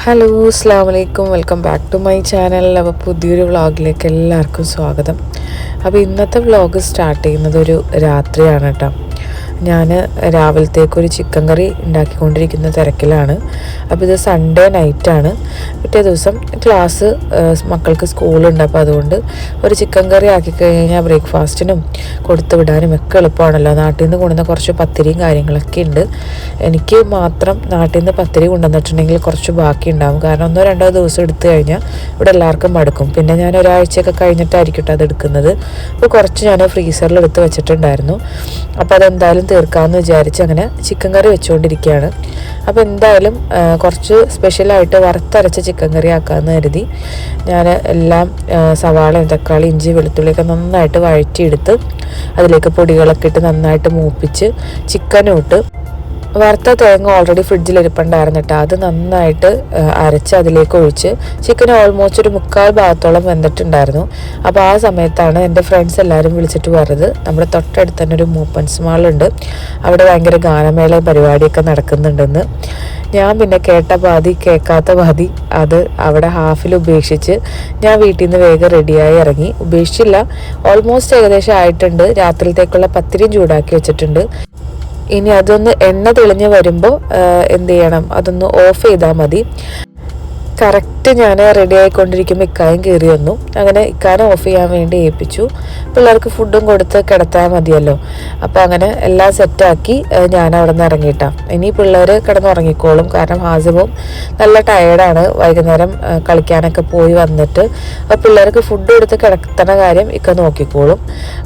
Hello അസ്സലാമു അലൈക്കും, welcome back to my channel. അപ്പോൾ പുതിയൊരു വ്ളോഗിലേക്ക് എല്ലാവർക്കും സ്വാഗതം. അപ്പോൾ ഇന്നത്തെ വ്ളോഗ് സ്റ്റാർട്ട് ചെയ്യുന്നത് ഒരു രാത്രിയാണ് കേട്ടോ. ഞാൻ രാവിലത്തേക്കൊരു ചിക്കൻ കറി ഉണ്ടാക്കിക്കൊണ്ടിരിക്കുന്ന തിരക്കിലാണ്. അപ്പോൾ ഇത് സൺഡേ നൈറ്റാണ്. പിറ്റേ ദിവസം ക്ലാസ് മക്കൾക്ക് സ്കൂളുണ്ട്. അപ്പോൾ അതുകൊണ്ട് ഒരു ചിക്കൻ കറി ആക്കി കഴിഞ്ഞാൽ ബ്രേക്ക്ഫാസ്റ്റിനും കൊടുത്തു വിടാനും ഒക്കെ എളുപ്പമാണല്ലോ. നാട്ടിൽ നിന്ന് കൊണ്ടുവന്ന കുറച്ച് പത്തിരിയും കാര്യങ്ങളൊക്കെ ഉണ്ട്. എനിക്ക് മാത്രം നാട്ടിൽ നിന്ന് പത്തിരി കൊണ്ടുവന്നിട്ടുണ്ടെങ്കിൽ കുറച്ച് ബാക്കി ഉണ്ടാകും. കാരണം 1-2 ദിവസം എടുത്തു കഴിഞ്ഞാൽ ഇവിടെ എല്ലാവർക്കും മടുക്കും. പിന്നെ ഞാൻ ഒരാഴ്ചയൊക്കെ കഴിഞ്ഞിട്ടായിരിക്കും അത് എടുക്കുന്നത്. അപ്പോൾ കുറച്ച് ഞാൻ ഫ്രീസറിൽ എടുത്ത് വെച്ചിട്ടുണ്ടായിരുന്നു. അപ്പോൾ അതെന്തായാലും തീർക്കാമെന്ന് വിചാരിച്ച് അങ്ങനെ ചിക്കൻ കറി വെച്ചുകൊണ്ടിരിക്കുകയാണ്. അപ്പോൾ എന്തായാലും കുറച്ച് സ്പെഷ്യലായിട്ട് വറുത്തരച്ച ചിക്കൻ കറി ആക്കാമെന്ന് കരുതി ഞാൻ എല്ലാം സവാളയും തക്കാളി ഇഞ്ചി വെളുത്തുള്ളിയൊക്കെ നന്നായിട്ട് വഴറ്റിയെടുത്ത് അതിലേക്ക് പൊടികളൊക്കെ ഇട്ട് നന്നായിട്ട് മൂപ്പിച്ച് ചിക്കനും ഇട്ട് വറുത്ത തേങ്ങ ഓൾറെഡി ഫ്രിഡ്ജിൽ ഇരിപ്പുണ്ടായിരുന്നു കേട്ടോ. അത് നന്നായിട്ട് അരച്ച് അതിലേക്ക് ഒഴിച്ച് ചിക്കൻ ഓൾമോസ്റ്റ് ഒരു 3/4 ഭാഗത്തോളം വെന്തിട്ടുണ്ടായിരുന്നു. അപ്പോൾ ആ സമയത്താണ് എൻ്റെ ഫ്രണ്ട്സ് എല്ലാവരും വിളിച്ചിട്ട് പറഞ്ഞത് നമ്മുടെ തൊട്ടടുത്ത് തന്നെ ഒരു മൂപ്പൻസ് മാളുണ്ട്, അവിടെ ഭയങ്കര ഗാനമേള പരിപാടിയൊക്കെ നടക്കുന്നുണ്ടെന്ന്. ഞാൻ പിന്നെ കേട്ട പാതി കേൾക്കാത്ത പാതി അത് അവിടെ ഹാഫിൽ ഉപേക്ഷിച്ച് ഞാൻ വീട്ടിൽ നിന്ന് വേഗം റെഡിയായി ഇറങ്ങി. ഉപേക്ഷിച്ചില്ല, ഓൾമോസ്റ്റ് ഏകദേശം ആയിട്ടുണ്ട്. രാത്രിയിലത്തേക്കുള്ള പത്തിരിയും ചൂടാക്കി വെച്ചിട്ടുണ്ട്. ഇനി അതൊന്ന് എണ്ണ തെളിഞ്ഞ് വരുമ്പോൾ എന്ത് ചെയ്യണം, അതൊന്ന് ഓഫ് ചെയ്താൽ മതി. കറക്റ്റ് ഞാൻ റെഡി ആയിക്കൊണ്ടിരിക്കുമ്പോൾ ഇക്കായും കയറി വന്നു. അങ്ങനെ ഇക്കാനെ ഓഫ് ചെയ്യാൻ വേണ്ടി ഏൽപ്പിച്ചു. പിള്ളേർക്ക് ഫുഡും കൊടുത്ത് കിടത്താൻ മതിയല്ലോ. അപ്പോൾ അങ്ങനെ എല്ലാം സെറ്റാക്കി ഞാൻ അവിടെ നിന്ന് ഇറങ്ങിയിട്ടാണ്. ഇനി പിള്ളേർ കിടന്നുറങ്ങിക്കോളും. കാരണം ഹാസിബും നല്ല ടയേർഡാണ്, വൈകുന്നേരം കളിക്കാനൊക്കെ പോയി വന്നിട്ട്. അപ്പോൾ പിള്ളേർക്ക് ഫുഡ് കൊടുത്ത് കിടത്തണ കാര്യം ഇക്ക നോക്കിക്കോളും.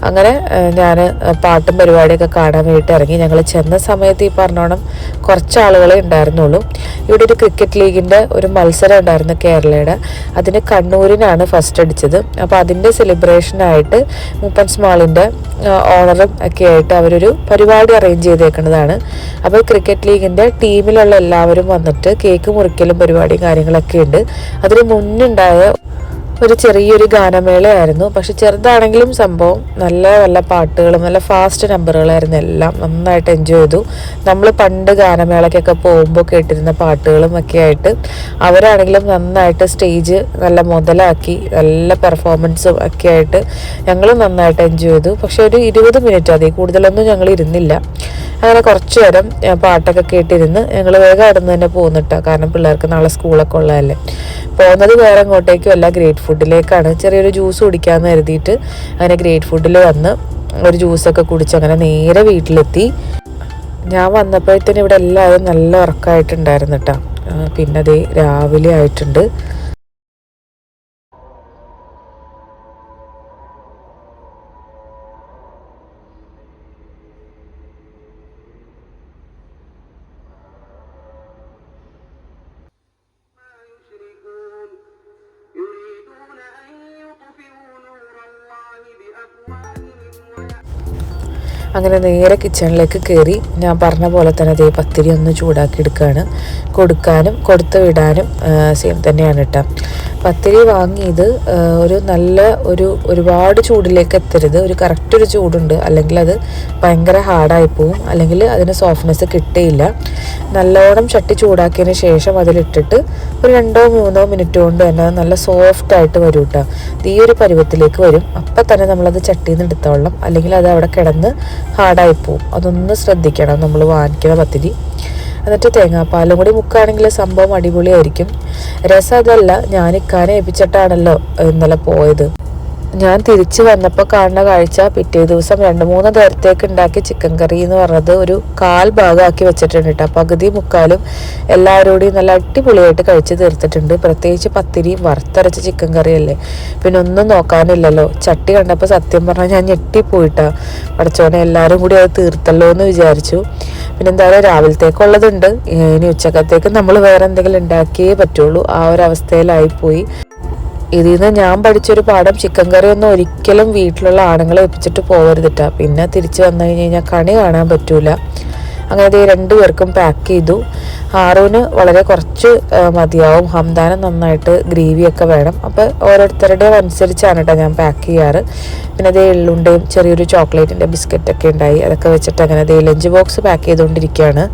അങ്ങനെ ഞാൻ പാട്ടും പരിപാടിയൊക്കെ കാണാൻ വേണ്ടിയിട്ട് ഇറങ്ങി. ഞങ്ങൾ ചെന്ന സമയത്ത് ഈ പറഞ്ഞോണം കുറച്ച് ആളുകളെ ഉണ്ടായിരുന്നുള്ളൂ. ഇവിടെ ഒരു ക്രിക്കറ്റ് ലീഗിൻ്റെ ഒരു മത്സരം ഉണ്ടായിരുന്നു കേരളയുടെ. അതിന് കണ്ണൂരിനാണ് ഫസ്റ്റ് അടിച്ചത്. അപ്പോൾ അതിൻ്റെ സെലിബ്രേഷനായിട്ട് മൂപ്പൻസ് മാളിൻ്റെ ഓണറും ഒക്കെ ആയിട്ട് അവരൊരു പരിപാടി അറേഞ്ച് ചെയ്തേക്കുന്നതാണ്. അപ്പോൾ ക്രിക്കറ്റ് ലീഗിൻ്റെ ടീമിലുള്ള എല്ലാവരും വന്നിട്ട് കേക്ക് മുറിക്കലും പരിപാടിയും കാര്യങ്ങളൊക്കെ ഉണ്ട്. അതിന് മുന്നുണ്ടായ ഒരു ചെറിയൊരു ഗാനമേളയായിരുന്നു. പക്ഷെ ചെറുതാണെങ്കിലും സംഭവം നല്ല നല്ല പാട്ടുകളും നല്ല ഫാസ്റ്റ് നമ്പറുകളായിരുന്നു. എല്ലാം നന്നായിട്ട് എൻജോയ് ചെയ്തു. നമ്മൾ പണ്ട് ഗാനമേളയ്ക്കൊക്കെ പോകുമ്പോൾ കേട്ടിരുന്ന പാട്ടുകളും ഒക്കെ ആയിട്ട് അവരാണെങ്കിലും നന്നായിട്ട് സ്റ്റേജ് നല്ല മുതലാക്കി നല്ല പെർഫോമൻസും ഒക്കെ ആയിട്ട് ഞങ്ങൾ നന്നായിട്ട് എൻജോയ് ചെയ്തു. പക്ഷെ ഒരു 20 മിനിറ്റ് അതിൽ കൂടുതലൊന്നും ഞങ്ങൾ ഇരുന്നില്ല. അങ്ങനെ കുറച്ച് നേരം പാട്ടൊക്കെ കേട്ടിരുന്ന് ഞങ്ങൾ വേഗം അവിടെ നിന്ന് തന്നെ പോന്നിട്ടാണ്. കാരണം പിള്ളേർക്ക് നാളെ സ്കൂളൊക്കെ ഉള്ളതല്ലേ. പോകുന്നത് വേറെ എങ്ങോട്ടേക്കും അല്ല, ഗ്രേറ്റ് ഫുഡിലേക്കാണ്. ചെറിയൊരു ജ്യൂസ് കുടിക്കാമെന്ന് കരുതിയിട്ട് അങ്ങനെ ഗ്രേറ്റ് ഫുഡിൽ വന്ന് ഒരു ജ്യൂസൊക്കെ കുടിച്ച് അങ്ങനെ നേരെ വീട്ടിലെത്തി. ഞാൻ വന്നപ്പോഴത്തേനും ഇവിടെ എല്ലാവരും നല്ല ഉറക്കമായിട്ടുണ്ടായിരുന്നു കേട്ടോ. പിന്നെ അതേ രാവിലെ ആയിട്ടുണ്ട്. അങ്ങനെ നേരെ കിച്ചണിലേക്ക് കയറി. ഞാൻ പറഞ്ഞ പോലെ തന്നെ അതേ പത്തിരി ഒന്ന് ചൂടാക്കി എടുക്കുകയാണ്. കൊടുക്കാനും കൊടുത്തു വിടാനും സെയിം തന്നെയാണ് കേട്ടോ. പത്തിരി വാങ്ങിയത് ഒരു നല്ല ഒരുപാട് ചൂടിലേക്ക് എത്തരുത്, ഒരു കറക്റ്റ് ഒരു ചൂടുണ്ട്. അല്ലെങ്കിൽ അത് ഭയങ്കര ഹാർഡായി പോവും, അല്ലെങ്കിൽ അതിന് സോഫ്റ്റ്നെസ് കിട്ടിയില്ല. നല്ലോണം ചട്ടി ചൂടാക്കിയതിന് ശേഷം അതിലിട്ടിട്ട് ഒരു 2-3 മിനിറ്റ് കൊണ്ട് തന്നെ നല്ല സോഫ്റ്റായിട്ട് വരും കേട്ടോ. ഈ ഒരു പരുവത്തിലേക്ക് വരും. അപ്പം തന്നെ നമ്മളത് ചട്ടിയിൽ നിന്ന് എടുത്തോളാം, അല്ലെങ്കിൽ അത് അവിടെ കിടന്ന് ഹാർഡായി പോവും. അതൊന്ന് ശ്രദ്ധിക്കണം നമ്മൾ വാങ്ങിക്കുന്ന പത്തിരി. എന്നിട്ട് തേങ്ങാപ്പാലും കൂടി മുക്കുകയാണെങ്കിൽ സംഭവം അടിപൊളിയായിരിക്കും. രസം അതല്ല, ഞാൻ ഇക്കാനെ ഏൽപ്പിച്ചിട്ടാണല്ലോ ഇന്നലെ പോയത്. ഞാൻ തിരിച്ച് വന്നപ്പോൾ കാണുന്ന കാഴ്ച, പിറ്റേ ദിവസം 2-3 നേരത്തേക്ക് ഉണ്ടാക്കിയ ചിക്കൻ കറി എന്ന് പറഞ്ഞത് ഒരു 1/4 ഭാഗമാക്കി വെച്ചിട്ടുണ്ട് കേട്ടോ. പകുതി മുക്കാലും എല്ലാവരോടും നല്ല അടിപൊളിയായിട്ട് കഴിച്ച് തീർത്തിട്ടുണ്ട്. പ്രത്യേകിച്ച് പത്തിരിയും വറുത്തരച്ച ചിക്കൻ കറിയല്ലേ, പിന്നെ ഒന്നും നോക്കാനില്ലല്ലോ. ചട്ടി കണ്ടപ്പോൾ സത്യം പറഞ്ഞാൽ ഞാൻ ഞെട്ടിപ്പോയിട്ടാ. പഠിച്ചോനെ എല്ലാവരും കൂടി അത് തീർത്തല്ലോ എന്ന് വിചാരിച്ചു. പിന്നെ എന്തായാലും രാവിലത്തേക്കുള്ളതുണ്ട്. ഇനി ഉച്ചക്കത്തേക്ക് നമ്മൾ വേറെ എന്തെങ്കിലും ഉണ്ടാക്കിയേ പറ്റുള്ളൂ. ആ ഒരു അവസ്ഥയിലായിപ്പോയി. ഇതിൽ നിന്ന് ഞാൻ പഠിച്ചൊരു പാഠം, ചിക്കൻ കറി ഒന്നും ഒരിക്കലും വീട്ടിലുള്ള ആണുങ്ങളെ ഏൽപ്പിച്ചിട്ട് പോകരുതിട്ടാ. പിന്നെ തിരിച്ച് വന്നു കഴിഞ്ഞാൽ കണി കാണാൻ പറ്റൂല. അങ്ങനെ 2 പേർക്കും പാക്ക് ചെയ്തു. ഹാറൂന് വളരെ കുറച്ച് മതിയാവും, ഹംദാന് നന്നായിട്ട് ഗ്രേവിയൊക്കെ വേണം. അപ്പോൾ ഓരോരുത്തരുടെയും അനുസരിച്ചാണ് കേട്ടോ ഞാൻ പാക്ക് ചെയ്യാറ്. പിന്നെ അതേ എള്ളുണ്ടയും ചെറിയൊരു ചോക്ലേറ്റിൻ്റെ ബിസ്ക്കറ്റൊക്കെ ഉണ്ടായി. അതൊക്കെ വെച്ചിട്ട് അങ്ങനെ ലഞ്ച് ബോക്സ് പാക്ക് ചെയ്തുകൊണ്ടിരിക്കുകയാണ്.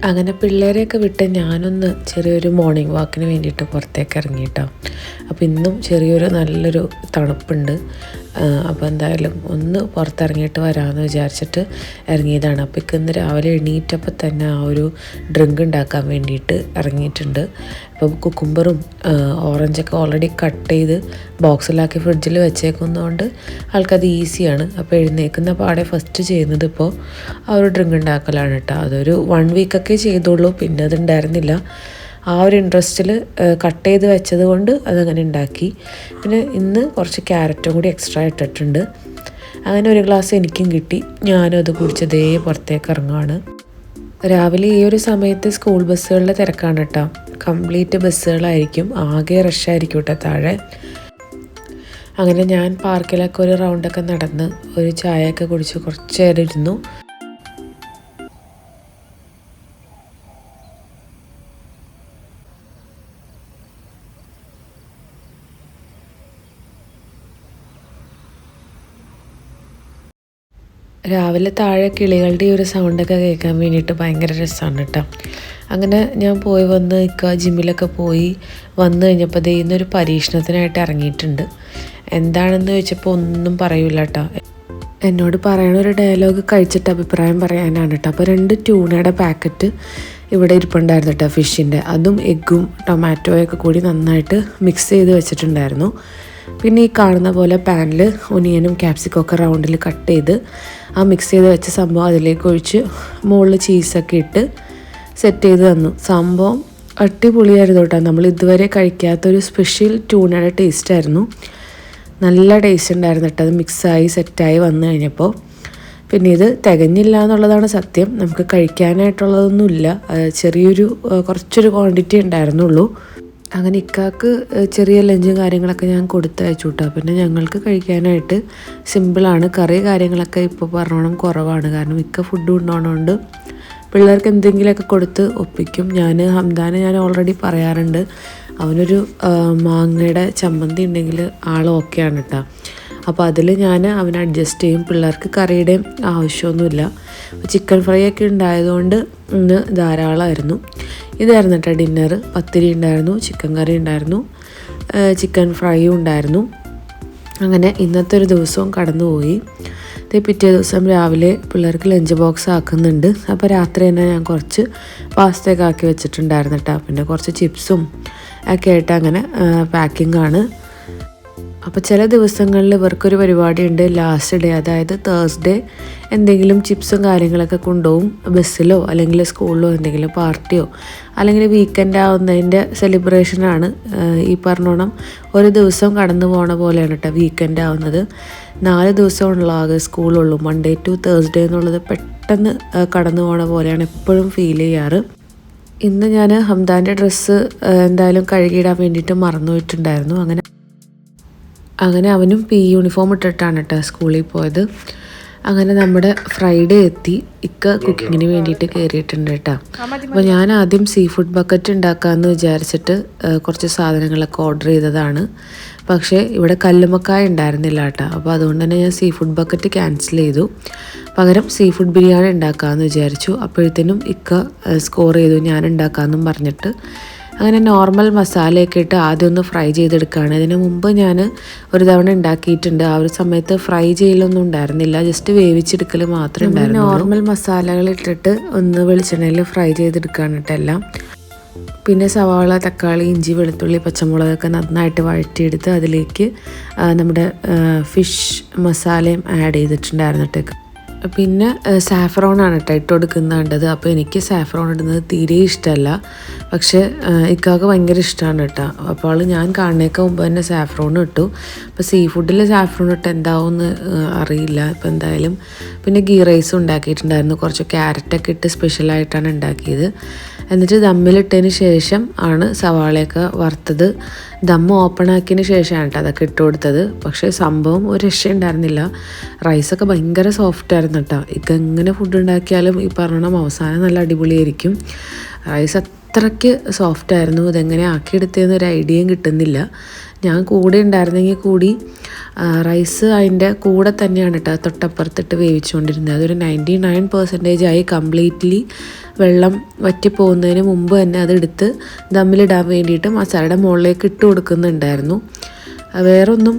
അങ്ങനെ പിള്ളേരെയൊക്കെ വിട്ട് ഞാനൊന്ന് ചെറിയൊരു മോർണിംഗ് വാക്കിന് വേണ്ടിയിട്ട് പുറത്തേക്ക് ഇറങ്ങിയിട്ടോ. അപ്പോൾ ഇന്നും ചെറിയൊരു നല്ലൊരു തണുപ്പുണ്ട്. അപ്പോൾ എന്തായാലും ഒന്ന് പുറത്തിറങ്ങിയിട്ട് വരാമെന്ന് വിചാരിച്ചിട്ട് ഇറങ്ങിയതാണ്. അപ്പോൾ ഇന്ന് രാവിലെ എണീറ്റപ്പോൾ തന്നെ ആ ഒരു ഡ്രിങ്ക് ഉണ്ടാക്കാൻ വേണ്ടിയിട്ട് ഇറങ്ങിയിട്ടുണ്ട്. അപ്പം കുക്കുംബറും ഓറഞ്ചൊക്കെ ഓൾറെഡി കട്ട് ചെയ്ത് ബോക്സിലാക്കി ഫ്രിഡ്ജിൽ വെച്ചേക്കുന്നതുകൊണ്ട് ആൾക്കത് ഈസിയാണ്. അപ്പോൾ എഴുന്നേൽക്കുന്ന പാടെ ഫസ്റ്റ് ചെയ്യുന്നത് ഇപ്പോൾ ആ ഒരു ഡ്രിങ്ക് ഉണ്ടാക്കലാണ് കേട്ടോ. അതൊരു 1 വീക്കൊക്കെ ചെയ്തുള്ളൂ, പിന്നെ അതുണ്ടായിരുന്നില്ല. ആ ഒരു ഇൻട്രസ്റ്റിൽ കട്ട് ചെയ്ത് വെച്ചത് കൊണ്ട് അതങ്ങനെ ഉണ്ടാക്കി. പിന്നെ ഇന്ന് കുറച്ച് ക്യാരറ്റും കൂടി എക്സ്ട്രാ ഇട്ടിട്ടുണ്ട്. അങ്ങനെ ഒരു ഗ്ലാസ് എനിക്കും കിട്ടി. ഞാനും അത് കുടിച്ചതേ പുറത്തേക്ക് ഇറങ്ങുകയാണ്. രാവിലെ ഈ ഒരു സമയത്ത് സ്കൂൾ ബസ്സുകളുടെ തിരക്കാണ് കേട്ടോ. കംപ്ലീറ്റ് ബസ്സുകളായിരിക്കും, ആകെ റഷായിരിക്കും കേട്ടോ താഴെ. അങ്ങനെ ഞാൻ പാർക്കിലൊക്കെ ഒരു റൗണ്ടൊക്കെ നടന്ന് ഒരു ചായയൊക്കെ കുടിച്ച് കുറച്ച് നേരം ഇരുന്നു. രാവിലെ താഴെ കിളികളുടെ ഒരു സൗണ്ടൊക്കെ കേൾക്കാൻ വേണ്ടിയിട്ട് ഭയങ്കര രസമാണ് കേട്ടോ. അങ്ങനെ ഞാൻ പോയി വന്ന് ജിമ്മിലൊക്കെ പോയി വന്നു കഴിഞ്ഞപ്പോൾ ഇന്നൊരു പരീക്ഷണത്തിനായിട്ട് ഇറങ്ങിയിട്ടുണ്ട്. എന്താണെന്ന് ചോദിച്ചപ്പോൾ ഒന്നും പറയൂല കേട്ടോ. എന്നോട് പറയണ ഒരു ഡയലോഗ് കഴിച്ചിട്ട് അഭിപ്രായം പറയാനാണ് കേട്ടോ. അപ്പോൾ 2 ട്യൂണയുടെ പാക്കറ്റ് ഇവിടെ ഇരിപ്പുണ്ടായിരുന്നു കേട്ടോ, ഫിഷിൻ്റെ. അതും എഗ്ഗും ടൊമാറ്റോയൊക്കെ കൂടി നന്നായിട്ട് മിക്സ് ചെയ്ത് വെച്ചിട്ടുണ്ടായിരുന്നു. പിന്നെ ഈ കാണുന്ന പോലെ പാനിൽ ഒനിയനും ക്യാപ്സിക്കും ഒക്കെ റൗണ്ടിൽ കട്ട് ചെയ്ത് ആ മിക്സ് ചെയ്ത് വെച്ച സംഭവം അതിലേക്ക് ഒഴിച്ച് മുകളിൽ ചീസൊക്കെ ഇട്ട് സെറ്റ് ചെയ്ത് തന്നു. സംഭവം അടിപൊളിയായിരുന്നു കേട്ടോ. നമ്മൾ ഇതുവരെ കഴിക്കാത്തൊരു സ്പെഷ്യൽ ട്യൂണയുടെ ടേസ്റ്റായിരുന്നു. നല്ല ടേസ്റ്റ് ഉണ്ടായിരുന്നു കേട്ടോ. അത് മിക്സായി സെറ്റായി വന്നു കഴിഞ്ഞപ്പോൾ. പിന്നെ ഇത് തികഞ്ഞില്ല എന്നുള്ളതാണ് സത്യം. നമുക്ക് കഴിക്കാനായിട്ടുള്ളതൊന്നുമില്ല, കുറച്ചൊരു ക്വാണ്ടിറ്റി ഉണ്ടായിരുന്നുള്ളൂ. അങ്ങനെ ഇക്കാക്ക് ചെറിയ ലഞ്ചും കാര്യങ്ങളൊക്കെ ഞാൻ കൊടുത്തയച്ചു കേട്ടോ. പിന്നെ ഞങ്ങൾക്ക് കഴിക്കാനായിട്ട് സിമ്പിളാണ്. കറി കാര്യങ്ങളൊക്കെ ഇപ്പോൾ പറഞ്ഞോണം കുറവാണ്. കാരണം ഇക്ക ഫുഡ് കൊണ്ടുപോകണോണ്ട് പിള്ളേർക്ക് എന്തെങ്കിലുമൊക്കെ കൊടുത്ത് ഒപ്പിക്കും. ഹംദാനെ ഞാൻ ഓൾറെഡി പറയാറുണ്ട്, അവനൊരു മാങ്ങയുടെ ചമ്മന്തി ഉണ്ടെങ്കിൽ ആൾ ഓക്കെയാണ് കേട്ടോ. അപ്പോൾ അതിൽ ഞാൻ അവനെ അഡ്ജസ്റ്റ് ചെയ്യും. പിള്ളേർക്ക് കറിയുടെയും ആവശ്യമൊന്നുമില്ല. ചിക്കൻ ഫ്രൈ ഒക്കെ ഉണ്ടായതുകൊണ്ട് ഇന്ന് ധാരാളമായിരുന്നു. ഇതായിരുന്നു കേട്ടോ ഡിന്നർ. പത്തിരി ഉണ്ടായിരുന്നു, ചിക്കൻ കറി ഉണ്ടായിരുന്നു, ചിക്കൻ ഫ്രൈയും ഉണ്ടായിരുന്നു. അങ്ങനെ ഇന്നത്തെ ഒരു ദിവസവും കടന്നുപോയി. പിറ്റേ ദിവസം രാവിലെ പിള്ളേർക്ക് ലഞ്ച് ബോക്സ് ആക്കുന്നുണ്ട്. അപ്പോൾ രാത്രി തന്നെ ഞാൻ കുറച്ച് പാസ്തയൊക്കെ ആക്കി വെച്ചിട്ടുണ്ടായിരുന്നു കേട്ടോ. പിന്നെ കുറച്ച് ചിപ്സും ഒക്കെ ആയിട്ട് അങ്ങനെ പാക്കിംഗ് ആണ്. അപ്പോൾ ചില ദിവസങ്ങളിൽ ഇവർക്കൊരു പരിപാടിയുണ്ട്, ലാസ്റ്റ് ഡേ, അതായത് തേഴ്സ്ഡേ എന്തെങ്കിലും ചിപ്സും കാര്യങ്ങളൊക്കെ കൊണ്ടുപോകും. ബസ്സിലോ അല്ലെങ്കിൽ സ്കൂളിലോ എന്തെങ്കിലും പാർട്ടിയോ അല്ലെങ്കിൽ വീക്കെൻഡ് ആവുന്നതിൻ്റെ സെലിബ്രേഷനാണ്. ഈ പറഞ്ഞോണം ഒരു ദിവസം കടന്നു പോണ പോലെയാണ് കേട്ടോ വീക്കെൻഡ് ആവുന്നത്. 4 ദിവസമുള്ള ആകെ സ്കൂളുള്ളൂ. മൺഡേ ടു തേഴ്സ്ഡേ എന്നുള്ളത് പെട്ടെന്ന് കടന്നു പോണ പോലെയാണ് എപ്പോഴും ഫീൽ ചെയ്യാറ്. ഇന്ന് ഞാൻ ഹംദാൻ്റെ ഡ്രസ്സ് എന്തായാലും കഴുകിയിടാൻ വേണ്ടിയിട്ട് മറന്നുപോയിട്ടുണ്ടായിരുന്നു. അങ്ങനെ അവനും യൂണിഫോം ഇട്ടിട്ടാണ് കേട്ടോ സ്കൂളിൽ പോയത്. അങ്ങനെ നമ്മുടെ ഫ്രൈഡേ എത്തി. ഇക്ക കുക്കിങ്ങിന് വേണ്ടിയിട്ട് കയറിയിട്ടുണ്ട് കേട്ടോ. അപ്പോൾ ഞാൻ ആദ്യം സീ ഫുഡ് ബക്കറ്റ് ഉണ്ടാക്കാമെന്ന് വിചാരിച്ചിട്ട് കുറച്ച് സാധനങ്ങളൊക്കെ ഓർഡർ ചെയ്തതാണ്. പക്ഷേ ഇവിടെ കല്ലുമ്മക്കായ ഉണ്ടായിരുന്നില്ല കേട്ടോ. അപ്പോൾ അതുകൊണ്ട് തന്നെ ഞാൻ സീ ഫുഡ് ബക്കറ്റ് ക്യാൻസൽ ചെയ്തു. പകരം സീ ഫുഡ് ബിരിയാണി ഉണ്ടാക്കാമെന്ന് വിചാരിച്ചു. അപ്പോഴത്തേനും ഇക്ക സ്കോർ ചെയ്തു ഞാൻ ഉണ്ടാക്കാമെന്നും പറഞ്ഞിട്ട്. അങ്ങനെ നോർമൽ മസാലയൊക്കെ ഇട്ട് ആദ്യം ഒന്ന് ഫ്രൈ ചെയ്തെടുക്കുകയാണ്. ഇതിന് മുമ്പ് ഞാൻ ഒരു തവണ ഉണ്ടാക്കിയിട്ടുണ്ട്. ആ ഒരു സമയത്ത് ഫ്രൈ ചെയ്യലൊന്നും ഉണ്ടായിരുന്നില്ല, ജസ്റ്റ് വേവിച്ചെടുക്കൽ മാത്രമേ ഉണ്ടായിരുന്നു. നോർമൽ മസാലകൾ ഇട്ടിട്ട് ഒന്ന് വെളിച്ചെണ്ണയിൽ ഫ്രൈ ചെയ്തെടുക്കുകയാണ് കേട്ടോ എല്ലാം. പിന്നെ സവാള, തക്കാളി, ഇഞ്ചി, വെളുത്തുള്ളി, പച്ചമുളകൊക്കെ നന്നായിട്ട് വഴറ്റിയെടുത്ത് അതിലേക്ക് നമ്മുടെ ഫിഷ് മസാലയും ആഡ് ചെയ്തിട്ടുണ്ടായിരുന്നു കേട്ടോ. പിന്നെ സാഫ്രോണാണ് കേട്ടോ ഇട്ട് കൊടുക്കുന്നുണ്ടത്. അപ്പോൾ എനിക്ക് സാഫ്രോൺ ഇടുന്നത് തീരെ ഇഷ്ടമല്ല, പക്ഷേ ഇക്കാക്ക് ഭയങ്കര ഇഷ്ടമാണ് കേട്ടോ. അപ്പോൾ ഞാൻ കാണുന്നേക്കാൾ മുമ്പ് തന്നെ സാഫ്രോൺ ഇട്ടു. അപ്പോൾ സീ ഫുഡിൽ സാഫ്രോൺ ഇട്ട് എന്താവുമെന്ന് അറിയില്ല. ഇപ്പോൾ എന്തായാലും പിന്നെ ഗീ റൈസും ഉണ്ടാക്കിയിട്ടുണ്ടായിരുന്നു. കുറച്ച് ക്യാരറ്റൊക്കെ ഇട്ട് സ്പെഷ്യലായിട്ടാണ് ഉണ്ടാക്കിയത്. എന്നിട്ട് ദമ്മിലിട്ടതിന് ശേഷം ആണ് സവാളയൊക്കെ വറുത്തത്. ദമ്മ് ഓപ്പൺ ആക്കിയതിന് ശേഷമാണ് കേട്ടോ അതൊക്കെ ഇട്ട് കൊടുത്തത്. പക്ഷേ സംഭവം ഒരു രക്ഷയുണ്ടായിരുന്നില്ല. റൈസൊക്കെ ഭയങ്കര സോഫ്റ്റ് ആയിരുന്നു കേട്ടോ. എങ്ങനെ ഫുഡ് ഉണ്ടാക്കിയാലും ഈ പറഞ്ഞ അവസാനം നല്ല അടിപൊളിയായിരിക്കും. റൈസ് അത്രയ്ക്ക് സോഫ്റ്റായിരുന്നു. ഇതെങ്ങനെ ആക്കിയെടുത്തതെന്ന് ഒരു ഐഡിയയും കിട്ടുന്നില്ല. ഞാൻ കൂടെ ഉണ്ടായിരുന്നെങ്കിൽ കൂടി റൈസ് അതിൻ്റെ കൂടെ തന്നെയാണ് കേട്ടോ തൊട്ടപ്പുറത്തിട്ട് വേവിച്ചുകൊണ്ടിരുന്നത്. അതൊരു 99% ആയി കംപ്ലീറ്റ്ലി വെള്ളം വറ്റിപ്പോകുന്നതിന് മുമ്പ് തന്നെ അതെടുത്ത് ദമ്മിലിടാൻ വേണ്ടിയിട്ട് മസാലയുടെ മുകളിലേക്ക് ഇട്ട് കൊടുക്കുന്നുണ്ടായിരുന്നു. വേറൊന്നും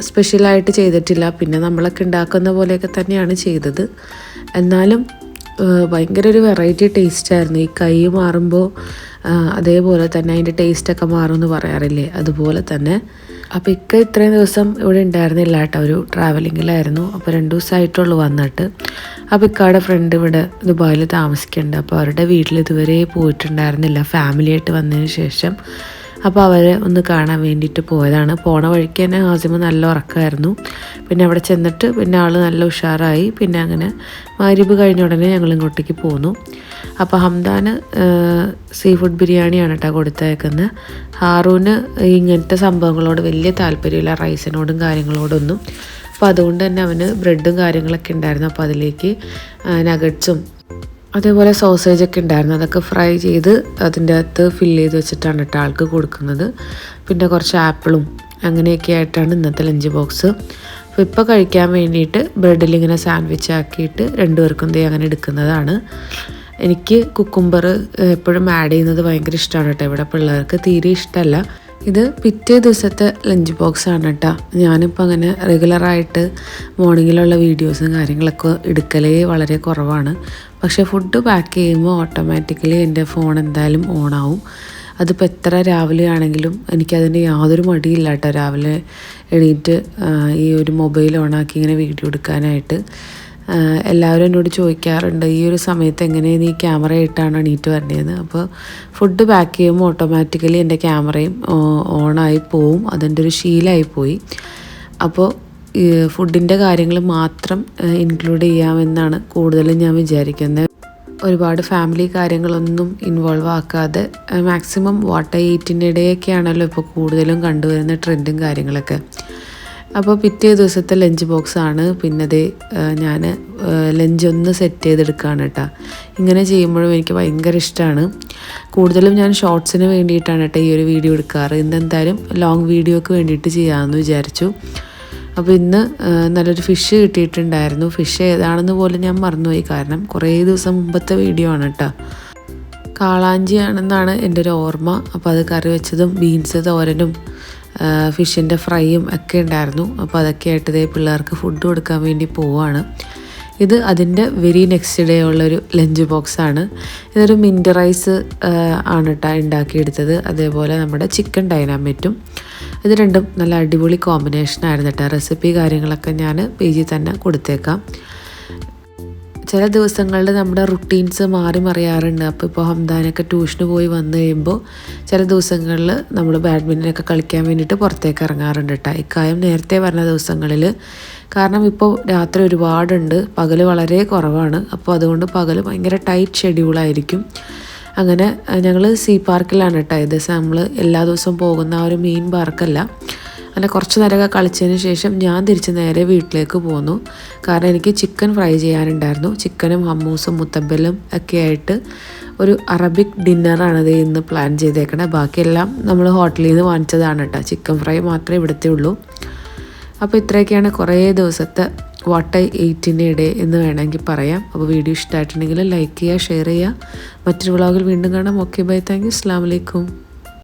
സ്പെഷ്യലായിട്ട് ചെയ്തിട്ടില്ല. പിന്നെ നമ്മളൊക്കെ ഉണ്ടാക്കുന്ന പോലെയൊക്കെ തന്നെയാണ് ചെയ്തത്. എന്നാലും ഭയങ്കര ഒരു വെറൈറ്റി ടേസ്റ്റായിരുന്നു. ഈ കൈ മാറുമ്പോൾ അതേപോലെ തന്നെ അതിൻ്റെ ടേസ്റ്റൊക്കെ മാറുമെന്ന് പറയാറില്ലേ, അതുപോലെ തന്നെ. അപ്പോൾ ഇത്രയും ദിവസം ഇവിടെ ഉണ്ടായിരുന്നില്ല കേട്ടോ, ഒരു ട്രാവലിങ്ങിലായിരുന്നു. അപ്പോൾ 2 ദിവസമായിട്ടുള്ളൂ വന്നിട്ട്. അപ്പോൾ ഇക്കയുടെ ഫ്രണ്ട് ഇവിടെ ദുബായിൽ താമസിക്കുന്നുണ്ട്. അപ്പോൾ അവരുടെ വീട്ടിൽ ഇതുവരെ പോയിട്ടുണ്ടായിരുന്നില്ല ഫാമിലിയായിട്ട് വന്നതിന് ശേഷം. അപ്പോൾ അവരെ ഒന്ന് കാണാൻ വേണ്ടിയിട്ട് പോയതാണ്. പോണ വഴിക്ക് തന്നെ ഹാസിമ നല്ല ഉറക്കമായിരുന്നു. പിന്നെ അവിടെ ചെന്നിട്ട് പിന്നെ ആൾ നല്ല ഉഷാറായി. പിന്നെ അങ്ങനെ മഗ്‌രിബ് കഴിഞ്ഞ ഉടനെ ഞങ്ങൾ ഇങ്ങോട്ടേക്ക് പോന്നു. അപ്പോൾ ഹംദാന് സീ ഫുഡ് ബിരിയാണിയാണ് കേട്ടോ കൊടുത്തയക്കുന്നത്. ഹാറൂന് ഇങ്ങനത്തെ സംഭവങ്ങളോട് വലിയ താല്പര്യമില്ല, റൈസിനോടും കാര്യങ്ങളോടൊന്നും. അപ്പോൾ അതുകൊണ്ട് തന്നെ അവന് ബ്രെഡും കാര്യങ്ങളൊക്കെ ഉണ്ടായിരുന്നു. അപ്പോൾ അതിലേക്ക് നഗറ്റ്സും അതേപോലെ സോസേജൊക്കെ ഉണ്ടായിരുന്നു. അതൊക്കെ ഫ്രൈ ചെയ്ത് അതിൻ്റെ അകത്ത് ഫില്ല് ചെയ്ത് വെച്ചിട്ടാണ് കേട്ടോ ആൾക്ക് കൊടുക്കുന്നത്. പിന്നെ കുറച്ച് ആപ്പിളും അങ്ങനെയൊക്കെ ആയിട്ടാണ് ഇന്നത്തെ ലഞ്ച് ബോക്സ്. അപ്പോൾ ഇപ്പോൾ കഴിക്കാൻ വേണ്ടിയിട്ട് ബ്രെഡിലിങ്ങനെ സാൻഡ്വിച്ച് ആക്കിയിട്ട് 2 പേർക്കും അങ്ങനെ എടുക്കുന്നതാണ്. എനിക്ക് കുക്കുംബർ എപ്പോഴും ആഡ് ചെയ്യുന്നത് ഭയങ്കര ഇഷ്ടമാണ് കേട്ടോ. ഇവിടെ പിള്ളേർക്ക് തീരെ ഇഷ്ടമല്ല. ഇത് പിറ്റേ ദിവസത്തെ ലഞ്ച് ബോക്സാണ് കേട്ടോ. ഞാനിപ്പോൾ അങ്ങനെ റെഗുലറായിട്ട് മോർണിംഗിലുള്ള വീഡിയോസും കാര്യങ്ങളൊക്കെ എടുക്കലേ വളരെ കുറവാണ്. പക്ഷേ ഫുഡ് പാക്ക് ചെയ്യുമ്പോൾ ഓട്ടോമാറ്റിക്കലി എൻ്റെ ഫോൺ എന്തായാലും ഓണാവും. അതിപ്പോൾ എത്ര രാവിലെ ആണെങ്കിലും എനിക്കതിന് യാതൊരു മടിയില്ല കേട്ടോ. രാവിലെ എണീറ്റ് ഈ ഒരു മൊബൈൽ ഓണാക്കി ഇങ്ങനെ വീഡിയോ എടുക്കാനായിട്ട്. എല്ലാവരും എന്നോട് ചോദിക്കാറുണ്ട്, ഈ ഒരു സമയത്ത് എങ്ങനെ നീ ക്യാമറ ഇട്ടാണ് എണീറ്റ് വരണേന്ന്. അപ്പോൾ ഫുഡ് പാക്ക് ചെയ്യുമ്പോൾ ഓട്ടോമാറ്റിക്കലി എൻ്റെ ക്യാമറയും ഓണായി പോവും. അതിൻ്റെ ഒരു ശീലമായിപ്പോയി. അപ്പോൾ ഫുഡിൻ്റെ കാര്യങ്ങൾ മാത്രം ഇൻക്ലൂഡ് ചെയ്യാമെന്നാണ് കൂടുതലും ഞാൻ വിചാരിക്കുന്നത്. ഒരുപാട് ഫാമിലി കാര്യങ്ങളൊന്നും ഇൻവോൾവ് ആക്കാതെ മാക്സിമം വാട്ട് ഐ ഈറ്റിൻ്റെ ഇടയൊക്കെയാണല്ലോ ഇപ്പോൾ കൂടുതലും കണ്ടുവരുന്ന ട്രെൻഡും കാര്യങ്ങളൊക്കെ. അപ്പോൾ പിറ്റേ ദിവസത്തെ ലഞ്ച് ബോക്സാണ്. പിന്നെ അത് ഞാൻ ലഞ്ചൊന്ന് സെറ്റ് ചെയ്തെടുക്കുകയാണ് കേട്ടോ. ഇങ്ങനെ ചെയ്യുമ്പോഴും എനിക്ക് ഭയങ്കര ഇഷ്ടമാണ്. കൂടുതലും ഞാൻ ഷോർട്സിന് വേണ്ടിയിട്ടാണ് കേട്ടോ ഈ ഒരു വീഡിയോ എടുക്കാറ്. ഇന്നെന്തായാലും ലോങ് വീഡിയോക്ക് വേണ്ടിയിട്ട് ചെയ്യാമെന്ന് വിചാരിച്ചു. അപ്പോൾ ഇന്ന് നല്ലൊരു ഫിഷ് കിട്ടിയിട്ടുണ്ടായിരുന്നു. ഫിഷ് ഏതാണെന്ന് പോലും ഞാൻ മറന്നുപോയി, കാരണം കുറേ ദിവസം മുമ്പത്തെ വീഡിയോ ആണ് കേട്ടോ. കാളാഞ്ചിയാണെന്നാണ് എൻ്റെ ഒരു ഓർമ്മ. അപ്പോൾ അത് കറി വെച്ചതും ബീൻസ് തോരനും ഫിഷിൻ്റെ ഫ്രൈയും ഒക്കെ ഉണ്ടായിരുന്നു. അപ്പോൾ അതൊക്കെ ആയിട്ട് ഇതേ പിള്ളേർക്ക് ഫുഡ് കൊടുക്കാൻ വേണ്ടി പോവുകയാണ്. ഇത് അതിൻ്റെ വെരി നെക്സ്റ്റ് ഡേ ഉള്ളൊരു ലഞ്ച് ബോക്സാണ്. ഇതൊരു മിൻറ്റ് റൈസ് ആണ് കേട്ടോ ഉണ്ടാക്കിയെടുത്തത്. അതേപോലെ നമ്മുടെ ചിക്കൻ ഡൈനാമിറ്റും. ഇത് രണ്ടും നല്ല അടിപൊളി കോമ്പിനേഷനായിരുന്നു കേട്ടോ. റെസിപ്പി കാര്യങ്ങളൊക്കെ ഞാൻ പേജിൽ തന്നെ കൊടുത്തേക്കാം. ചില ദിവസങ്ങളിൽ നമ്മുടെ റുട്ടീൻസ് മാറി മറിയാറുണ്ട്. അപ്പോൾ ഇപ്പോൾ ഹംദാനൊക്കെ ട്യൂഷന് പോയി വന്നു കഴിയുമ്പോൾ ചില ദിവസങ്ങളിൽ നമ്മൾ ബാഡ്മിൻ്റനൊക്കെ കളിക്കാൻ വേണ്ടിയിട്ട് പുറത്തേക്ക് ഇറങ്ങാറുണ്ട് കേട്ടോ. ഇക്കാര്യം നേരത്തെ പറഞ്ഞ ദിവസങ്ങളിൽ, കാരണം ഇപ്പോൾ രാത്രി ഒരുപാടുണ്ട്, പകൽ വളരെ കുറവാണ്. അപ്പോൾ അതുകൊണ്ട് പകൽ ഭയങ്കര ടൈറ്റ് ഷെഡ്യൂളായിരിക്കും. അങ്ങനെ ഞങ്ങൾ സീ പാർക്കിലാണ് കേട്ടോ. ഇത് നമ്മൾ എല്ലാ ദിവസവും പോകുന്ന ആ ഒരു മെയിൻ പാർക്കല്ല. അങ്ങനെ കുറച്ച് നേരമൊക്കെ കളിച്ചതിന് ശേഷം ഞാൻ തിരിച്ച് നേരെ വീട്ടിലേക്ക് പോന്നു. കാരണം എനിക്ക് ചിക്കൻ ഫ്രൈ ചെയ്യാനുണ്ടായിരുന്നു. ചിക്കനും ഹമ്മൂസും മുത്തബലും ഒക്കെ ആയിട്ട് ഒരു അറബിക് ഡിന്നറാണിത് ഇന്ന് പ്ലാൻ ചെയ്തേക്കണത്. ബാക്കിയെല്ലാം നമ്മൾ ഹോട്ടലിൽ നിന്ന് വാങ്ങിച്ചതാണ് കേട്ടോ. ചിക്കൻ ഫ്രൈ മാത്രമേ ഇവിടുത്തെ ഉള്ളൂ. അപ്പോൾ ഇത്രയൊക്കെയാണ് കുറേ ദിവസത്തെ വാട്ട് ഐ ഈറ്റിൻ്റെ ഡേ എന്ന് വേണമെങ്കിൽ പറയാം. അപ്പോൾ വീഡിയോ ഇഷ്ടമായിട്ടുണ്ടെങ്കിൽ ലൈക്ക് ചെയ്യുക, ഷെയർ ചെയ്യുക. മറ്റൊരു വ്ളോഗിൽ വീണ്ടും കാണാം. ഓക്കെ ബൈ, താങ്ക് യു, അസ്സലാമു അലൈക്കും.